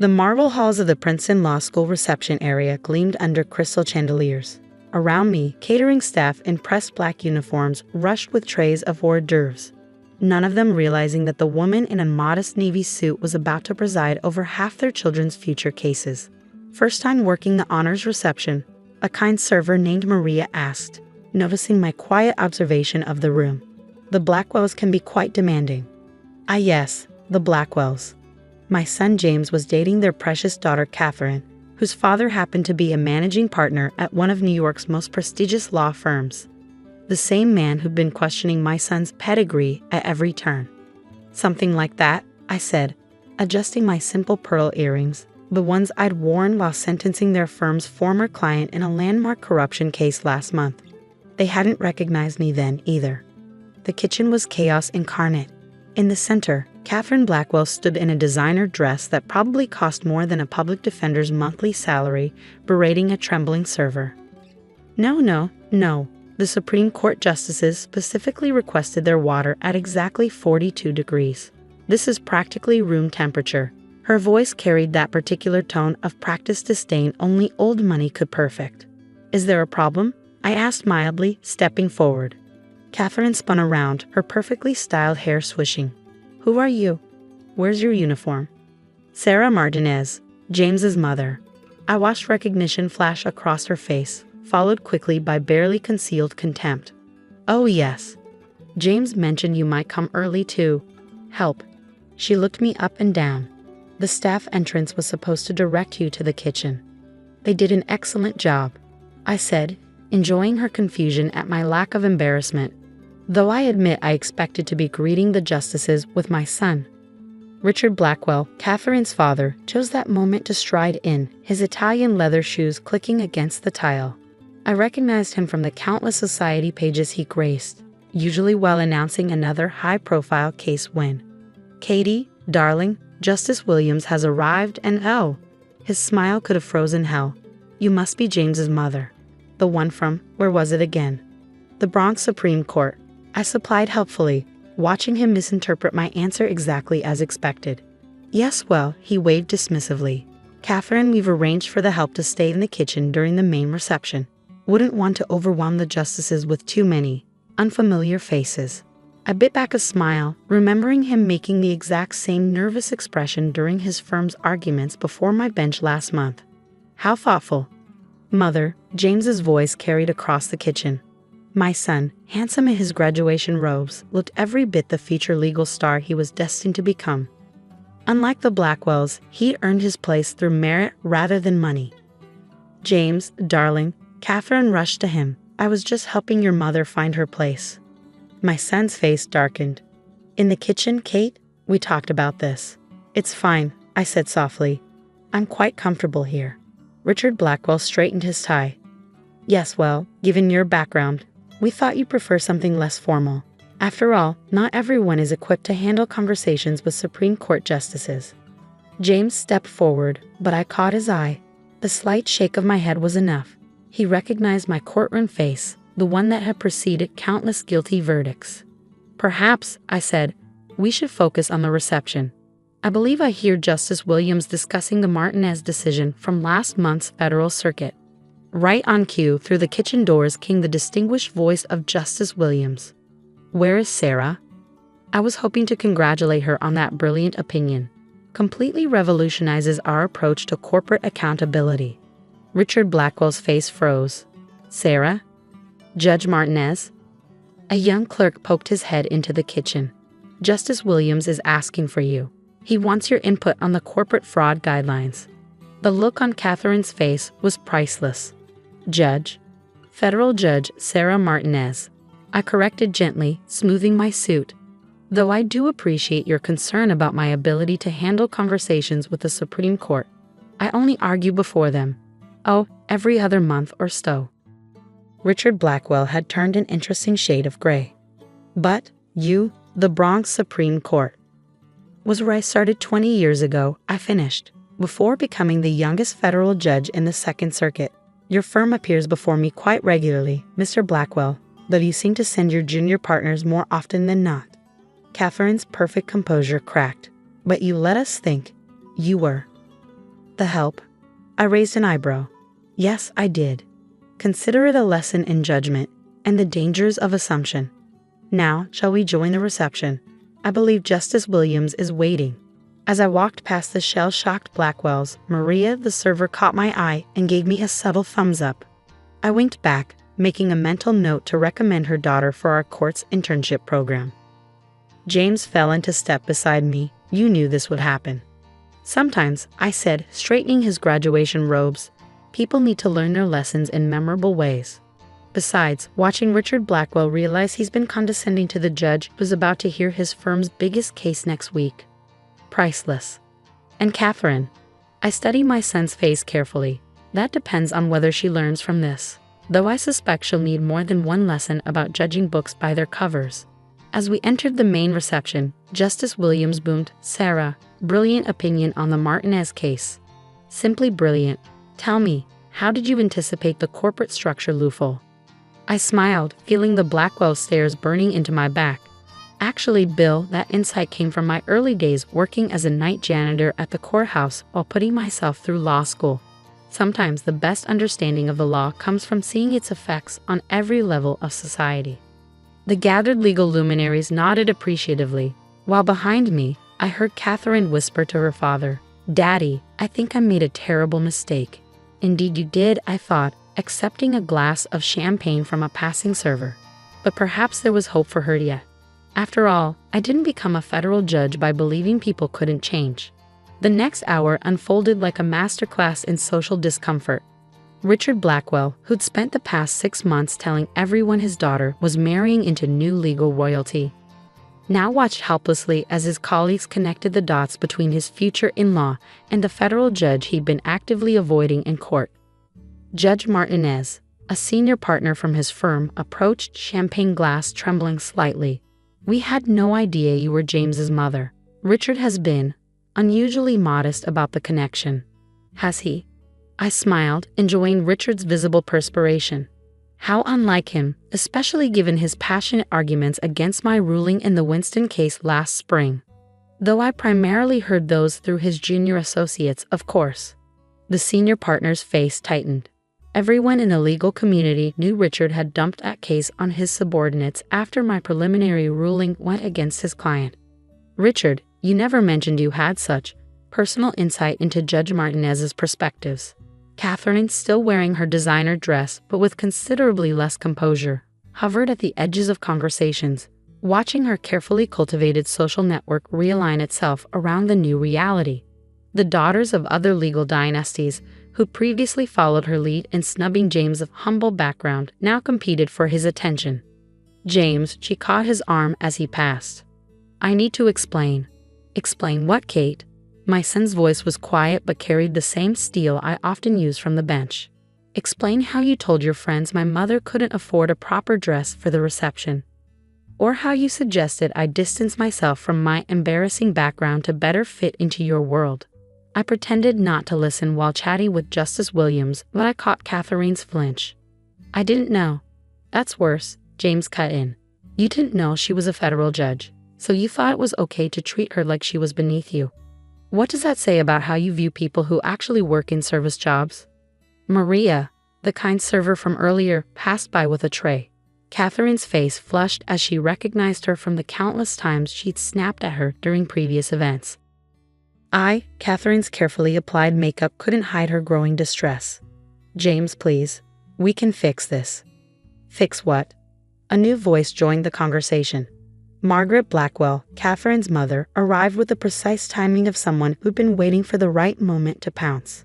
The marble halls of the Princeton Law School reception area gleamed under crystal chandeliers. Around me, catering staff in pressed black uniforms rushed with trays of hors d'oeuvres, none of them realizing that the woman in a modest navy suit was about to preside over half their children's future cases. "First time working the honors reception?" a kind server named Maria asked, noticing my quiet observation of the room. "The Blackwells can be quite demanding." "Ah yes, the Blackwells." My son James was dating their precious daughter Catherine, whose father happened to be a managing partner at one of New York's most prestigious law firms. The same man who'd been questioning my son's pedigree at every turn. "Something like that," I said, adjusting my simple pearl earrings, the ones I'd worn while sentencing their firm's former client in a landmark corruption case last month. They hadn't recognized me then either. The kitchen was chaos incarnate. In the center, Catherine Blackwell stood in a designer dress that probably cost more than a public defender's monthly salary, berating a trembling server. No. The Supreme Court justices specifically requested their water at exactly 42 degrees. This is practically room temperature. Her voice carried that particular tone of practiced disdain only old money could perfect. "Is there a problem?" I asked mildly, stepping forward. Catherine spun around, her perfectly styled hair swishing. "Who are you? Where's your uniform?" "Sarah Martinez, James's mother." I watched recognition flash across her face, followed quickly by barely concealed contempt. "Oh yes. James mentioned you might come early to help." She looked me up and down. "The staff entrance was supposed to direct you to the kitchen." "They did an excellent job," I said, enjoying her confusion at my lack of embarrassment, though I admit I expected to be greeting the justices with my son. Richard Blackwell, Catherine's father, chose that moment to stride in, his Italian leather shoes clicking against the tile. I recognized him from the countless society pages he graced, usually while announcing another high-profile case win. "Katie, darling, Justice Williams has arrived and oh," his smile could have frozen hell. "You must be James's mother. The one from, where was it again?" "The Bronx Supreme Court," I supplied helpfully, watching him misinterpret my answer exactly as expected. "Yes, well," he waved dismissively. "Catherine, we've arranged for the help to stay in the kitchen during the main reception. Wouldn't want to overwhelm the justices with too many unfamiliar faces." I bit back a smile, remembering him making the exact same nervous expression during his firm's arguments before my bench last month. "How thoughtful." "Mother," James's voice carried across the kitchen. My son, handsome in his graduation robes, looked every bit the feature legal star he was destined to become. Unlike the Blackwells, he earned his place through merit rather than money. "James, darling," Catherine rushed to him, "I was just helping your mother find her place." My son's face darkened. "In the kitchen, Kate? We talked about this." "It's fine," I said softly. "I'm quite comfortable here." Richard Blackwell straightened his tie. "Yes, well, given your background, we thought you'd prefer something less formal. After all, not everyone is equipped to handle conversations with Supreme Court justices." James stepped forward, but I caught his eye. The slight shake of my head was enough. He recognized my courtroom face, the one that had preceded countless guilty verdicts. "Perhaps," I said, "we should focus on the reception. I believe I hear Justice Williams discussing the Martinez decision from last month's federal circuit." Right on cue, through the kitchen doors came the distinguished voice of Justice Williams. "Where is Sarah?" I was hoping to congratulate her on that brilliant opinion. Completely revolutionizes our approach to corporate accountability. Richard Blackwell's face froze. "Sarah? Judge Martinez?" A young clerk poked his head into the kitchen. "Justice Williams is asking for you. He wants your input on the corporate fraud guidelines." The look on Catherine's face was priceless. "Judge?" "Federal Judge Sarah Martinez," I corrected gently, smoothing my suit. "Though I do appreciate your concern about my ability to handle conversations with the Supreme Court. I only argue before them. Oh, every other month or so." Richard Blackwell had turned an interesting shade of gray. "But you, the Bronx Supreme Court, was where I started 20 years ago," I finished, "before becoming the youngest federal judge in the Second Circuit. Your firm appears before me quite regularly, Mr. Blackwell, though you seem to send your junior partners more often than not." Catherine's perfect composure cracked. "But you let us think you were." The help? I raised an eyebrow. Yes, I did. Consider it a lesson in judgment and the dangers of assumption. Now, shall we join the reception? I believe Justice Williams is waiting. As I walked past the shell-shocked Blackwells, Maria, the server, caught my eye and gave me a subtle thumbs up. I winked back, making a mental note to recommend her daughter for our court's internship program. James fell into step beside me. You knew this would happen. Sometimes, I said, straightening his graduation robes, people need to learn their lessons in memorable ways. Besides, watching Richard Blackwell realize he's been condescending to the judge who's about to hear his firm's biggest case next week. Priceless. And Catherine. I study my son's face carefully. That depends on whether she learns from this, though I suspect she'll need more than one lesson about judging books by their covers. As we entered the main reception, Justice Williams boomed, "Sarah, brilliant opinion on the Martinez case. Simply brilliant. Tell me, how did you anticipate the corporate structure loophole?" I smiled, feeling the Blackwell stares burning into my back. Actually, Bill, that insight came from my early days working as a night janitor at the courthouse while putting myself through law school. Sometimes the best understanding of the law comes from seeing its effects on every level of society. The gathered legal luminaries nodded appreciatively, while behind me, I heard Catherine whisper to her father, "Daddy, I think I made a terrible mistake." Indeed you did, I thought, accepting a glass of champagne from a passing server. But perhaps there was hope for her yet. After all, I didn't become a federal judge by believing people couldn't change. The next hour unfolded like a masterclass in social discomfort. Richard Blackwell, who'd spent the past 6 months telling everyone his daughter was marrying into new legal royalty, now watched helplessly as his colleagues connected the dots between his future in-law and the federal judge he'd been actively avoiding in court. Judge Martinez, a senior partner from his firm, approached, champagne glass trembling slightly. "We had no idea you were James's mother." Richard has been unusually modest about the connection. Has he? I smiled, enjoying Richard's visible perspiration. How unlike him, especially given his passionate arguments against my ruling in the Winston case last spring. Though I primarily heard those through his junior associates, of course. The senior partner's face tightened. Everyone in the legal community knew Richard had dumped that case on his subordinates after my preliminary ruling went against his client. "Richard, you never mentioned you had such personal insight into Judge Martinez's perspectives." Catherine, still wearing her designer dress but with considerably less composure, hovered at the edges of conversations, watching her carefully cultivated social network realign itself around the new reality. The daughters of other legal dynasties, who previously followed her lead in snubbing James' humble background, now competed for his attention. "James," she caught his arm as he passed. "I need to explain." "Explain what, Kate?" My son's voice was quiet but carried the same steel I often use from the bench. "Explain how you told your friends my mother couldn't afford a proper dress for the reception. Or how you suggested I distance myself from my embarrassing background to better fit into your world." I pretended not to listen while chatting with Justice Williams, but I caught Catherine's flinch. "I didn't know." "That's worse," James cut in. "You didn't know she was a federal judge, so you thought it was okay to treat her like she was beneath you. What does that say about how you view people who actually work in service jobs?" Maria, the kind server from earlier, passed by with a tray. Catherine's face flushed as she recognized her from the countless times she'd snapped at her during previous events. Catherine's carefully applied makeup couldn't hide her growing distress. "James, please. We can fix this." "Fix what?" A new voice joined the conversation. Margaret Blackwell, Catherine's mother, arrived with the precise timing of someone who'd been waiting for the right moment to pounce.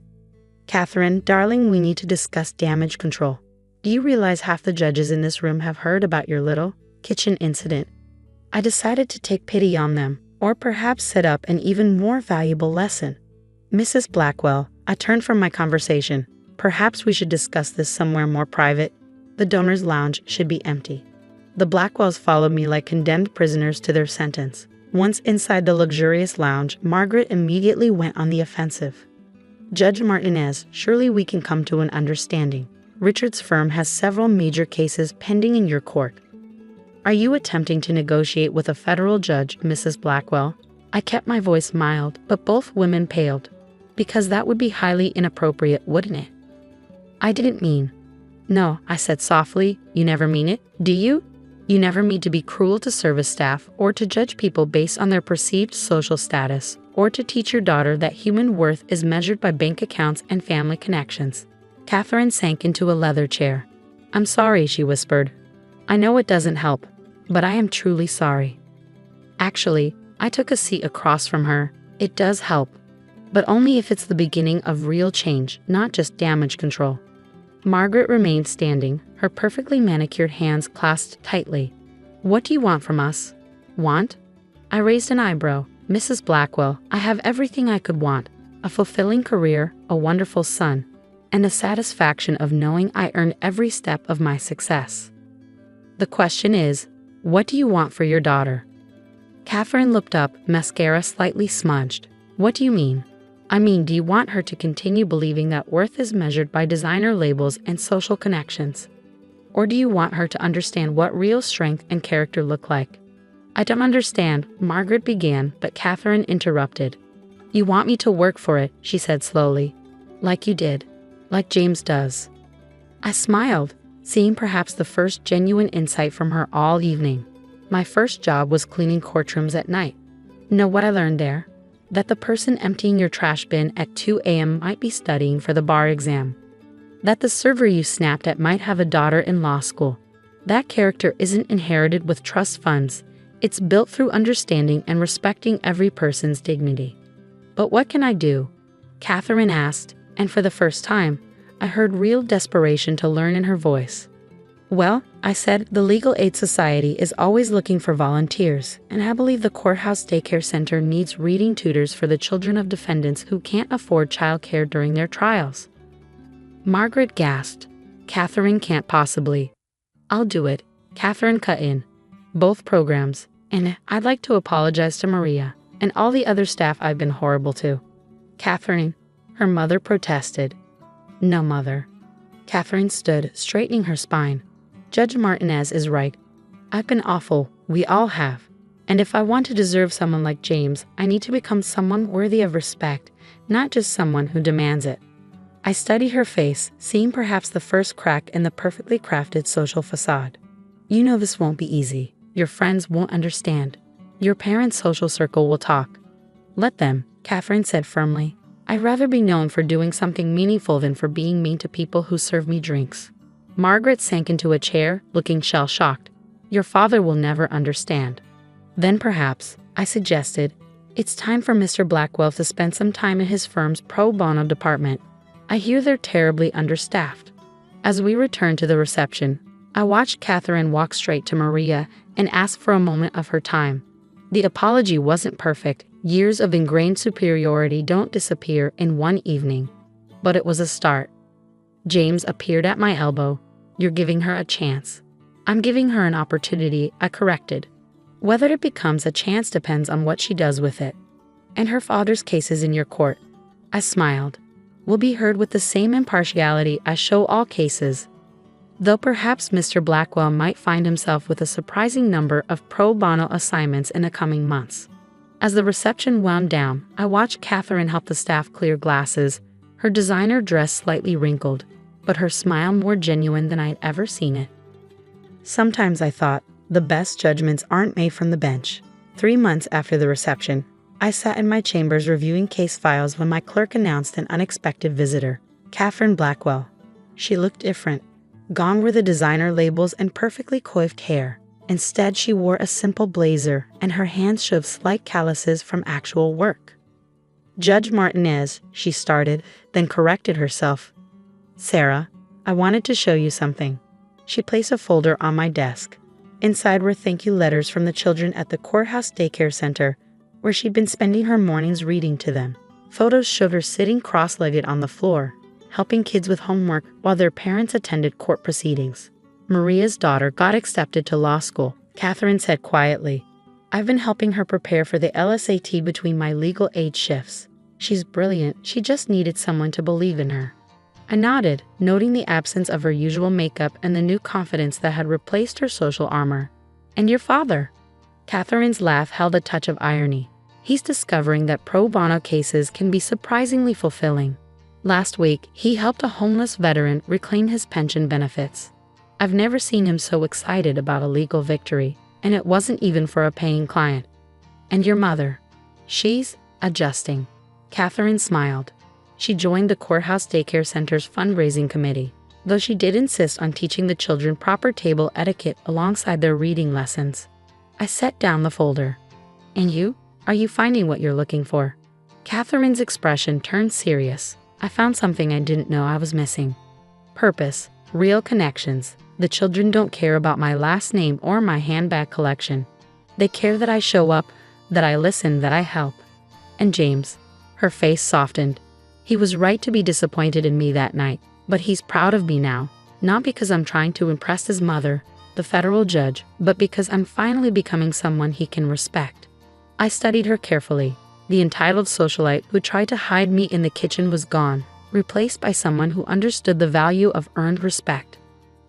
"Catherine, darling, we need to discuss damage control. Do you realize half the judges in this room have heard about your little kitchen incident?" I decided to take pity on them, or perhaps set up an even more valuable lesson. "Mrs. Blackwell," I turned from my conversation. "Perhaps we should discuss this somewhere more private. The donors' lounge should be empty." The Blackwells followed me like condemned prisoners to their sentence. Once inside the luxurious lounge, Margaret immediately went on the offensive. "Judge Martinez, surely we can come to an understanding. Richard's firm has several major cases pending in your court. Are you attempting to negotiate with a federal judge, Mrs. Blackwell?" I kept my voice mild, but both women paled. Because that would be highly inappropriate, wouldn't it? I didn't mean. No, I said softly, you never mean it, do you? You never mean to be cruel to service staff or to judge people based on their perceived social status or to teach your daughter that human worth is measured by bank accounts and family connections. Catherine sank into a leather chair. I'm sorry, she whispered. I know it doesn't help, but I am truly sorry. Actually, I took a seat across from her. It does help, but only if it's the beginning of real change, not just damage control. Margaret remained standing, her perfectly manicured hands clasped tightly. What do you want from us? Want? I raised an eyebrow. Mrs. Blackwell, I have everything I could want. A fulfilling career, a wonderful son, and the satisfaction of knowing I earned every step of my success. The question is, what do you want for your daughter? Catherine looked up, mascara slightly smudged. What do you mean? I mean, do you want her to continue believing that worth is measured by designer labels and social connections? Or do you want her to understand what real strength and character look like? I don't understand, Margaret began, but Catherine interrupted. You want me to work for it, she said slowly. Like you did. Like James does. I smiled, seeing perhaps the first genuine insight from her all evening. My first job was cleaning courtrooms at night. Know what I learned there? That the person emptying your trash bin at 2 a.m. might be studying for the bar exam. That the server you snapped at might have a daughter in law school. That character isn't inherited with trust funds. It's built through understanding and respecting every person's dignity. But what can I do? Catherine asked, and for the first time, I heard real desperation to learn in her voice. Well, I said, the Legal Aid Society is always looking for volunteers, and I believe the Courthouse Daycare Center needs reading tutors for the children of defendants who can't afford childcare during their trials. Margaret gasped. Catherine can't possibly. I'll do it, Catherine cut in. Both programs, and I'd like to apologize to Maria and all the other staff I've been horrible to. Catherine, her mother protested. No, mother. Catherine stood, straightening her spine. Judge Martinez is right. I've been awful, we all have. And if I want to deserve someone like James, I need to become someone worthy of respect, not just someone who demands it. I studied her face, seeing perhaps the first crack in the perfectly crafted social facade. You know this won't be easy. Your friends won't understand. Your parents' social circle will talk. Let them, Catherine said firmly. I'd rather be known for doing something meaningful than for being mean to people who serve me drinks. Margaret sank into a chair, looking shell-shocked. Your father will never understand. Then perhaps, I suggested, it's time for Mr. Blackwell to spend some time in his firm's pro bono department. I hear they're terribly understaffed. As we returned to the reception, I watched Catherine walk straight to Maria and ask for a moment of her time. The apology wasn't perfect. Years of ingrained superiority don't disappear in one evening. But it was a start. James appeared at my elbow. You're giving her a chance. I'm giving her an opportunity, I corrected. Whether it becomes a chance depends on what she does with it. And her father's case is in your court. I smiled. Will be heard with the same impartiality I show all cases. Though perhaps Mr. Blackwell might find himself with a surprising number of pro bono assignments in the coming months. As the reception wound down, I watched Catherine help the staff clear glasses, her designer dress slightly wrinkled, but her smile more genuine than I had ever seen it. Sometimes I thought, the best judgments aren't made from the bench. 3 months after the reception, I sat in my chambers reviewing case files when my clerk announced an unexpected visitor, Catherine Blackwell. She looked different. Gone were the designer labels and perfectly coiffed hair. Instead, she wore a simple blazer, and her hands showed slight calluses from actual work. Judge Martinez, she started, then corrected herself. Sarah, I wanted to show you something. She placed a folder on my desk. Inside were thank you letters from the children at the Courthouse Daycare Center, where she'd been spending her mornings reading to them. Photos showed her sitting cross-legged on the floor, helping kids with homework while their parents attended court proceedings. Maria's daughter got accepted to law school, Catherine said quietly. I've been helping her prepare for the LSAT between my legal aid shifts. She's brilliant, she just needed someone to believe in her. I nodded, noting the absence of her usual makeup and the new confidence that had replaced her social armor. And your father? Catherine's laugh held a touch of irony. He's discovering that pro bono cases can be surprisingly fulfilling. Last week, he helped a homeless veteran reclaim his pension benefits. I've never seen him so excited about a legal victory, and it wasn't even for a paying client. And your mother? She's adjusting. Catherine smiled. She joined the courthouse daycare center's fundraising committee, though she did insist on teaching the children proper table etiquette alongside their reading lessons. I set down the folder. And you? Are you finding what you're looking for? Catherine's expression turned serious. I found something I didn't know I was missing. Purpose, real connections. The children don't care about my last name or my handbag collection. They care that I show up, that I listen, that I help. And James, her face softened. He was right to be disappointed in me that night, but he's proud of me now, not because I'm trying to impress his mother, the federal judge, but because I'm finally becoming someone he can respect. I studied her carefully. The entitled socialite who tried to hide me in the kitchen was gone, replaced by someone who understood the value of earned respect.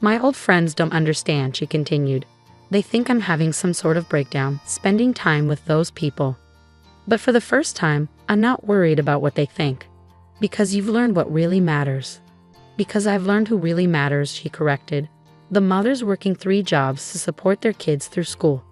My old friends don't understand, she continued. They think I'm having some sort of breakdown, spending time with those people. But for the first time, I'm not worried about what they think. Because you've learned what really matters. Because I've learned who really matters, she corrected. The mothers working 3 jobs to support their kids through school.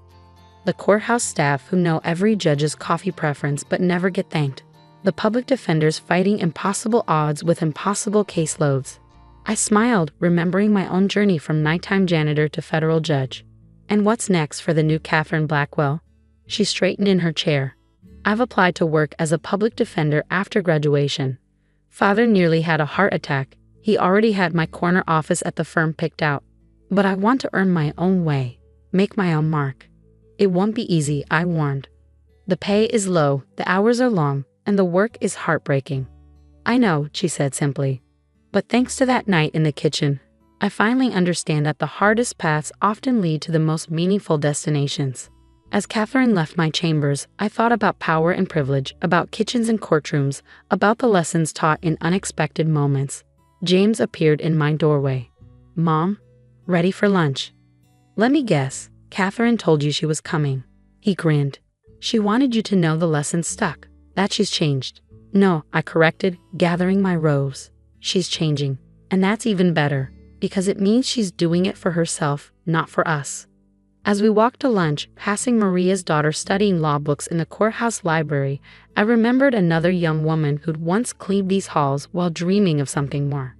The courthouse staff who know every judge's coffee preference but never get thanked. The public defenders fighting impossible odds with impossible caseloads. I smiled, remembering my own journey from nighttime janitor to federal judge. And what's next for the new Catherine Blackwell? She straightened in her chair. I've applied to work as a public defender after graduation. Father nearly had a heart attack. He already had my corner office at the firm picked out. But I want to earn my own way, make my own mark. It won't be easy, I warned. The pay is low, the hours are long, and the work is heartbreaking. I know, she said simply. But thanks to that night in the kitchen, I finally understand that the hardest paths often lead to the most meaningful destinations. As Catherine left my chambers, I thought about power and privilege, about kitchens and courtrooms, about the lessons taught in unexpected moments. James appeared in my doorway. Mom? Ready for lunch? Let me guess. Catherine told you she was coming. He grinned. She wanted you to know the lesson stuck, that she's changed. No, I corrected, gathering my robes. She's changing. And that's even better, because it means she's doing it for herself, not for us. As we walked to lunch, passing Maria's daughter studying law books in the courthouse library, I remembered another young woman who'd once cleaned these halls while dreaming of something more.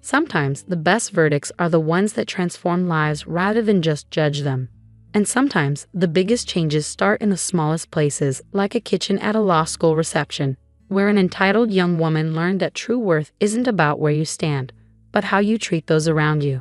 Sometimes the best verdicts are the ones that transform lives rather than just judge them. And sometimes the biggest changes start in the smallest places, like a kitchen at a law school reception, where an entitled young woman learned that true worth isn't about where you stand, but how you treat those around you.